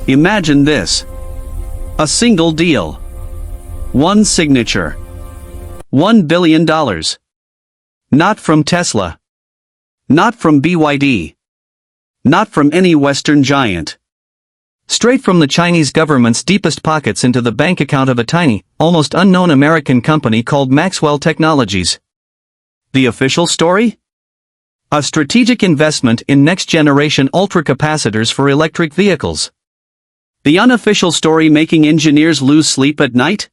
Imagine this. A single deal. One signature. $1 billion. Not from Tesla. Not from BYD. Not from any Western giant. Straight from the Chinese government's deepest pockets into the bank account of a tiny, almost unknown American company called Maxwell Technologies. The official story? A strategic investment in next-generation ultracapacitors for electric vehicles. The unofficial story making engineers lose sleep at night?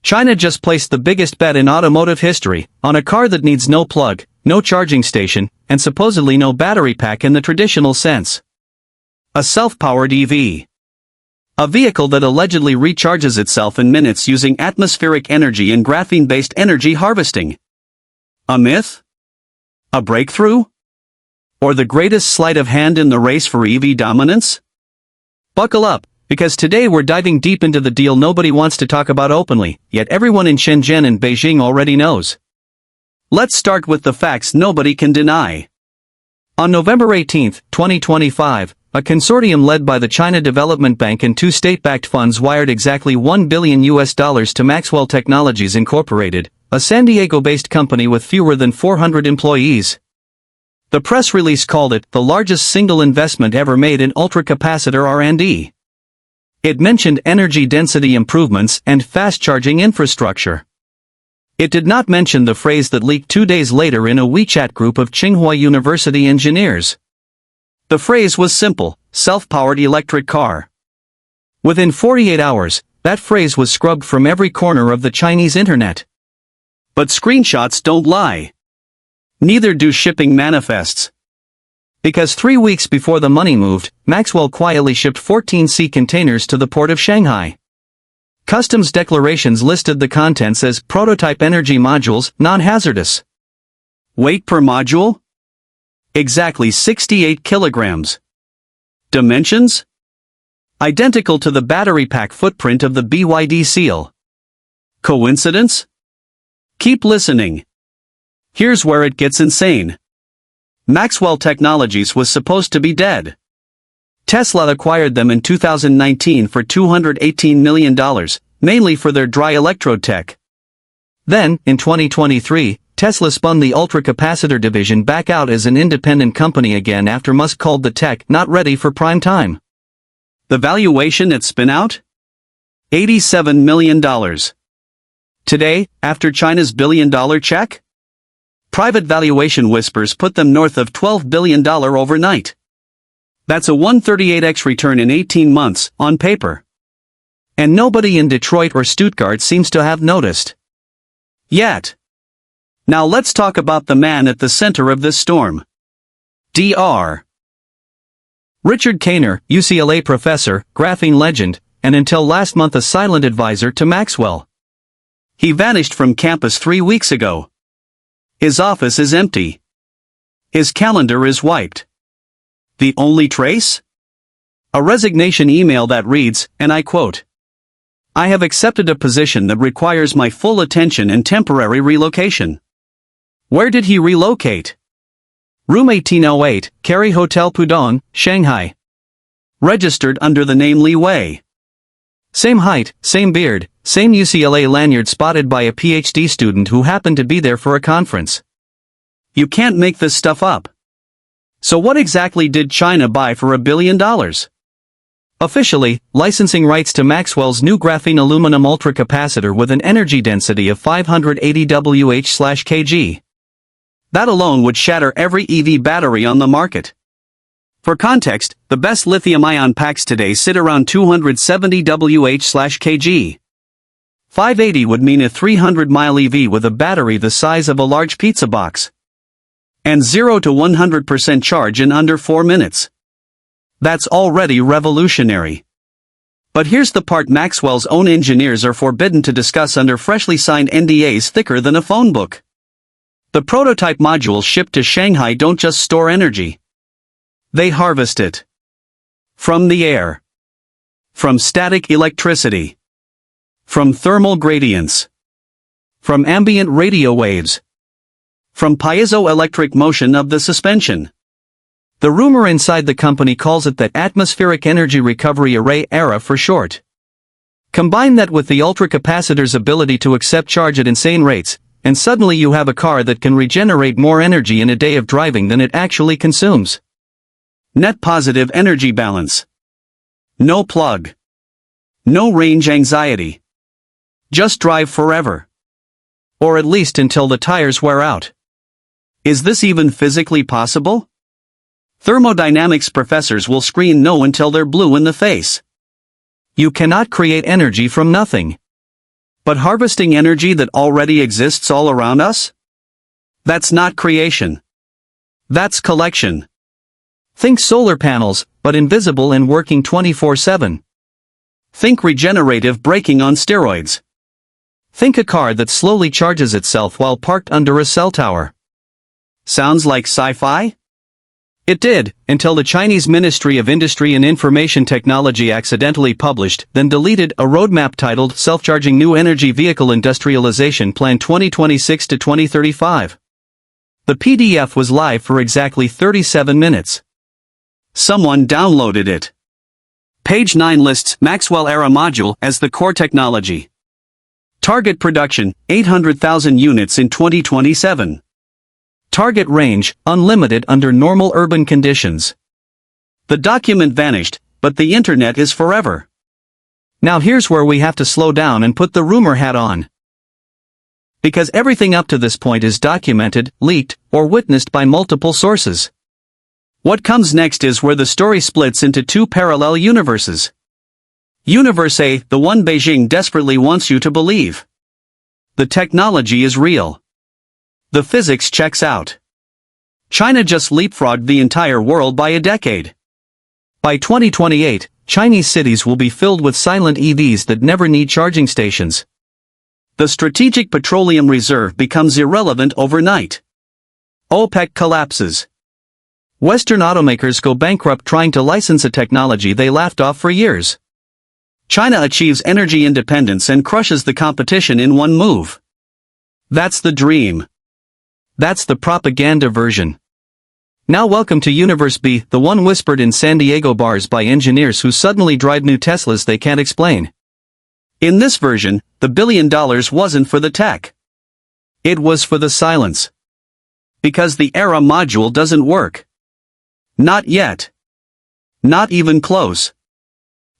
China just placed the biggest bet in automotive history, on a car that needs no plug, no charging station, and supposedly no battery pack in the traditional sense. A self-powered EV. A vehicle that allegedly recharges itself in minutes using atmospheric energy and graphene-based energy harvesting. A myth? A breakthrough? Or the greatest sleight of hand in the race for EV dominance? Buckle up, because today we're diving deep into the deal nobody wants to talk about openly, yet everyone in Shenzhen and Beijing already knows. Let's start with the facts nobody can deny. On November 18, 2025, a consortium led by the China Development Bank and two state-backed funds wired exactly $1 billion to Maxwell Technologies Incorporated, a San Diego-based company with fewer than 400 employees. The press release called it the largest single investment ever made in ultracapacitor R&D. It mentioned energy density improvements and fast-charging infrastructure. It did not mention the phrase that leaked 2 days later in a WeChat group of Tsinghua University engineers. The phrase was simple: self-powered electric car. Within 48 hours, that phrase was scrubbed from every corner of the Chinese internet. But screenshots don't lie. Neither do shipping manifests. Because 3 weeks before the money moved, Maxwell quietly shipped 14 sea containers to the port of Shanghai. Customs declarations listed the contents as prototype energy modules, non-hazardous. Weight per module? Exactly 68 kilograms. Dimensions? Identical to the battery pack footprint of the BYD Seal. Coincidence? Keep listening. Here's where it gets insane. Maxwell Technologies was supposed to be dead. Tesla acquired them in 2019 for $218 million, mainly for their dry electrode tech. Then, in 2023, Tesla spun the ultracapacitor division back out as an independent company again after Musk called the tech not ready for prime time. The valuation at spin-out? $87 million. Today, after China's billion-dollar check? Private valuation whispers put them north of $12 billion overnight. That's a 138x return in 18 months, on paper. And nobody in Detroit or Stuttgart seems to have noticed. Yet. Now let's talk about the man at the center of this storm. Dr. Richard Kainer, UCLA professor, graphene legend, and until last month a silent advisor to Maxwell. He vanished from campus 3 weeks ago. His office is empty. His calendar is wiped. The only trace? A resignation email that reads, and I quote, "I have accepted a position that requires my full attention and temporary relocation." Where did he relocate? Room 1808, Carey Hotel Pudong, Shanghai. Registered under the name Li Wei. Same height, same beard, same UCLA lanyard spotted by a PhD student who happened to be there for a conference. You can't make this stuff up. So what exactly did China buy for $1 billion? Officially, licensing rights to Maxwell's new graphene aluminum ultracapacitor with an energy density of 580 Wh/kg. That alone would shatter every EV battery on the market. For context, the best lithium-ion packs today sit around 270 Wh/kg. 580 would mean a 300-mile EV with a battery the size of a large pizza box. And 0 to 100% charge in under 4 minutes. That's already revolutionary. But here's the part Maxwell's own engineers are forbidden to discuss under freshly signed NDAs thicker than a phone book. The prototype modules shipped to Shanghai don't just store energy. They harvest it. From the air. From static electricity. From thermal gradients. From ambient radio waves. From piezoelectric motion of the suspension. The rumor inside the company calls it the Atmospheric Energy Recovery Array AERA for short. Combine that with the ultracapacitor's ability to accept charge at insane rates, and suddenly you have a car that can regenerate more energy in a day of driving than it actually consumes. Net positive energy balance. No plug. No range anxiety. Just drive forever. Or at least until the tires wear out. Is this even physically possible? Thermodynamics professors will scream no until they're blue in the face. You cannot create energy from nothing. But harvesting energy that already exists all around us? That's not creation. That's collection. Think solar panels, but invisible and working 24/7. Think regenerative braking on steroids. Think a car that slowly charges itself while parked under a cell tower. Sounds like sci-fi? It did, until the Chinese Ministry of Industry and Information Technology accidentally published, then deleted, a roadmap titled Self-Charging New Energy Vehicle Industrialization Plan 2026 to 2035. The PDF was live for exactly 37 minutes. Someone downloaded it. Page 9 lists Maxwell AERA module as the core technology. Target production, 800,000 units in 2027. Target range, unlimited under normal urban conditions. The document vanished, but the internet is forever. Now here's where we have to slow down and put the rumor hat on. Because everything up to this point is documented, leaked, or witnessed by multiple sources. What comes next is where the story splits into two parallel universes. Universe A, the one Beijing desperately wants you to believe. The technology is real. The physics checks out. China just leapfrogged the entire world by a decade. By 2028, Chinese cities will be filled with silent EVs that never need charging stations. The strategic petroleum reserve becomes irrelevant overnight. OPEC collapses. Western automakers go bankrupt trying to license a technology they laughed off for years. China achieves energy independence and crushes the competition in one move. That's the dream. That's the propaganda version. Now welcome to Universe B, the one whispered in San Diego bars by engineers who suddenly drive new Teslas they can't explain. In this version, the $1 billion wasn't for the tech. It was for the silence. Because the AERA module doesn't work. Not yet. Not even close.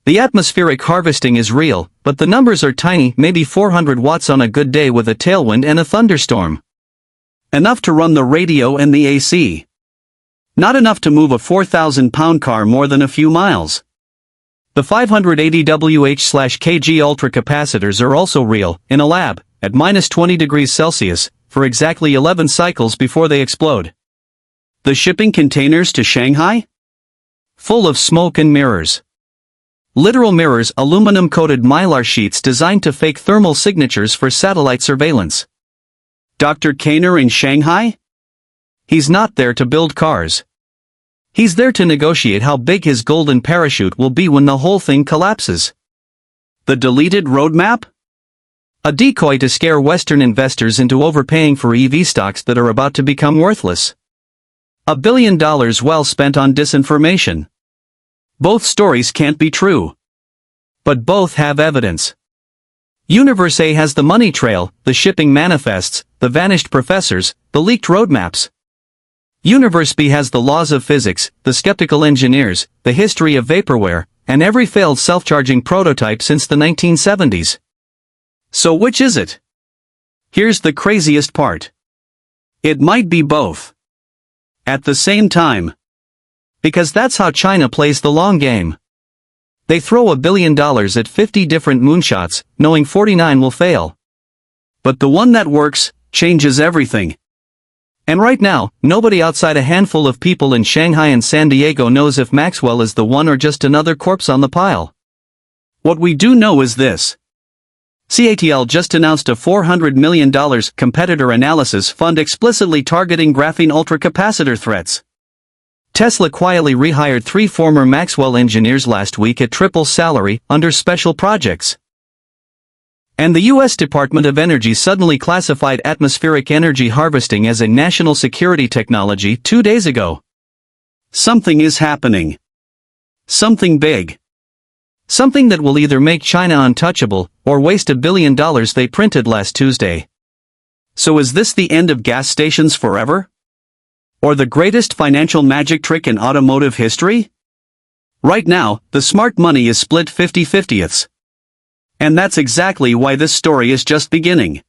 The atmospheric harvesting is real, but the numbers are tiny, maybe 400 watts on a good day with a tailwind and a thunderstorm. Enough to run the radio and the AC. Not enough to move a 4,000-pound car more than a few miles. The 580 Wh/kg ultracapacitors are also real, in a lab, at minus 20 degrees Celsius, for exactly 11 cycles before they explode. The shipping containers to Shanghai? Full of smoke and mirrors. Literal mirrors, aluminum-coated mylar sheets designed to fake thermal signatures for satellite surveillance. Dr. Kainer in Shanghai? He's not there to build cars. He's there to negotiate how big his golden parachute will be when the whole thing collapses. The deleted roadmap? A decoy to scare Western investors into overpaying for EV stocks that are about to become worthless. $1 billion well spent on disinformation. Both stories can't be true. But both have evidence. Universe A has the money trail, the shipping manifests, the vanished professors, the leaked roadmaps. Universe B has the laws of physics, the skeptical engineers, the history of vaporware, and every failed self-charging prototype since the 1970s. So which is it? Here's the craziest part. It might be both. At the same time. Because that's how China plays the long game. They throw $1 billion at 50 different moonshots, knowing 49 will fail. But the one that works, changes everything. And right now, nobody outside a handful of people in Shanghai and San Diego knows if Maxwell is the one or just another corpse on the pile. What we do know is this. CATL just announced a $400 million competitor analysis fund explicitly targeting graphene ultracapacitor threats. Tesla quietly rehired 3 former Maxwell engineers last week at triple salary, under special projects. And the U.S. Department of Energy suddenly classified atmospheric energy harvesting as a national security technology 2 days ago. Something is happening. Something big. Something that will either make China untouchable, or waste $1 billion they printed last Tuesday. So is this the end of gas stations forever? Or the greatest financial magic trick in automotive history? Right now, the smart money is split 50-50ths. And that's exactly why this story is just beginning.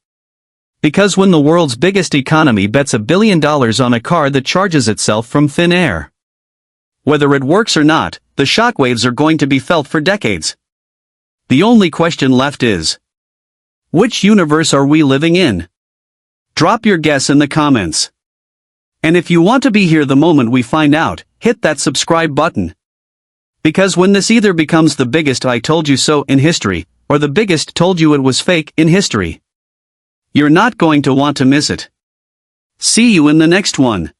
Because when the world's biggest economy bets $1 billion on a car that charges itself from thin air, whether it works or not, the shockwaves are going to be felt for decades. The only question left is, which universe are we living in? Drop your guess in the comments. And if you want to be here the moment we find out, hit that subscribe button. Because when this either becomes the biggest I told you so in history, or the biggest told you it was fake in history, you're not going to want to miss it. See you in the next one.